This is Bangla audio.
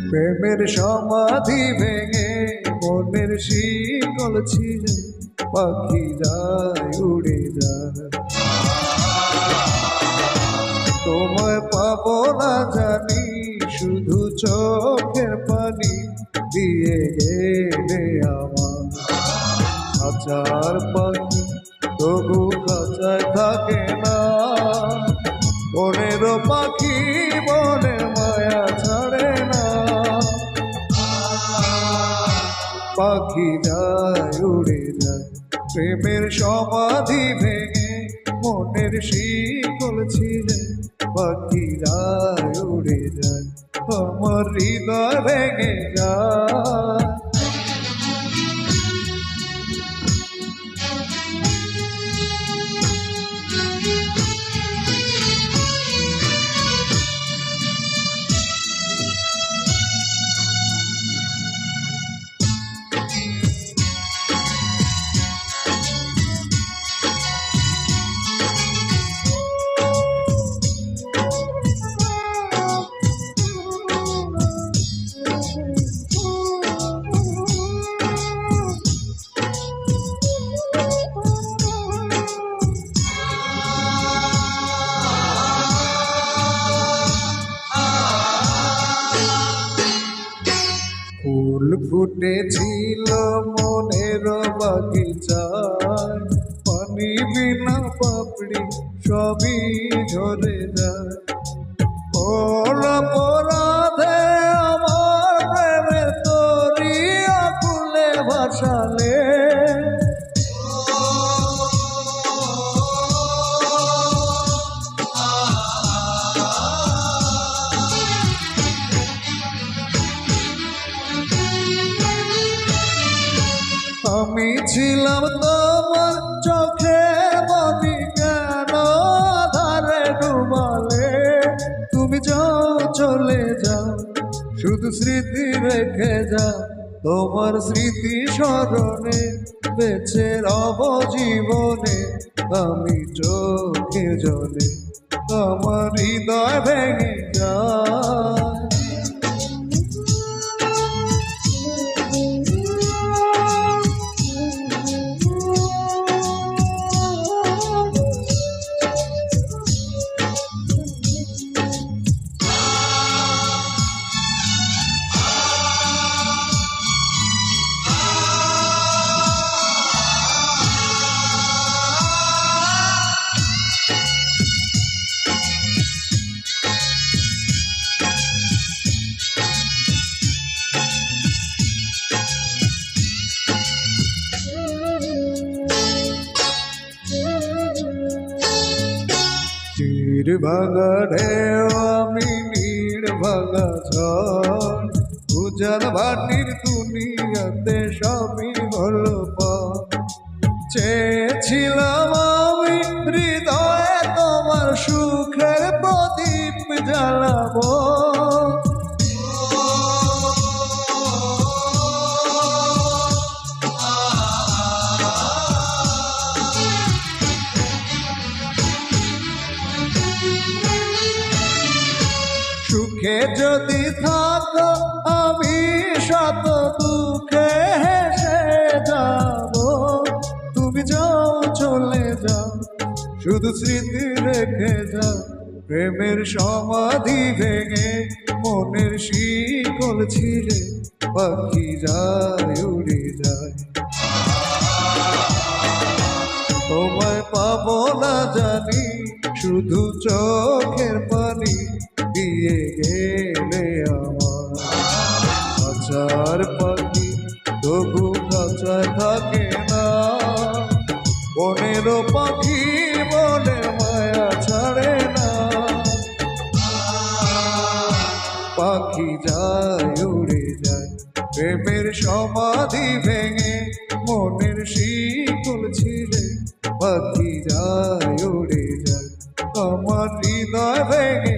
প্রেমের সমাধি ভেঙে মনের শিকল ছিঁড়ে পাখি যায় উড়ে যায়। তোমায় পাবো না জানি, শুধু চোখের পানি দিয়ে গেলে আমার। খাঁচার পাখি তবু খাঁচায় থাকে না, বনেরও পাখি বনের মায়া ছাড়ে না। পাখি যায় উড়ে যায় প্রেমের সমাধি ভেঙে মনের শিকল ছিঁড়ে পাখি যায় উড়ে যায়, আমার হৃদয় ভেঙে যায়। ফুল ফুটেছিল মনের বাগিচায়, পানি বিনা পাপড়ি সবই ঝরে যায়। ওর অপরাধে আমার প্রেমের তরি আকুলে ভাসালে, আমি ছিলাম তোমার চোখে মনি, কেন ধারে ডুবালে? তুমি যাও চলে যাও, শুধু স্মৃতি রেখে যাও, তোমার স্মৃতি স্মরণে বেঁচে রব জীবনে। আমি চোখে জলে আমার হৃদয় ভেঙে যায়। তীর ভাঙা ঢেউ আমি নীড় ভাঙা ঝড়, উজান ভাটির দুনিয়াতে সবই হলো পার। চেয়েছিলাম আমি হৃদয়ে তোমার সুখের প্রদীপ জ্বালাবো, সুখে যদি থাকো আমি শত দুঃখে হেসে যাব। তুমি যাও চলে যাও, শুধু স্মৃতি রেখে যাও, প্রেমের সমাধি ভেঙে মনের শিকল ছিঁড়ে পাখি যায় উড়ে যায়। তোমায় পাবো না জানি, শুধু চোখের পানি দিয়ে গেলে আমার। খাঁচার পাখি তবু খাঁচায় থাকে না, বনেরও পাখি বনে মায়া ছাড়ে না। পাখি যায় উড়ে যায় প্রেমের সমাধি ভেঙে মনের শিকল ছিঁড়ে পাখি যায় উড়ে যায়, আমার হৃদয় ভেঙে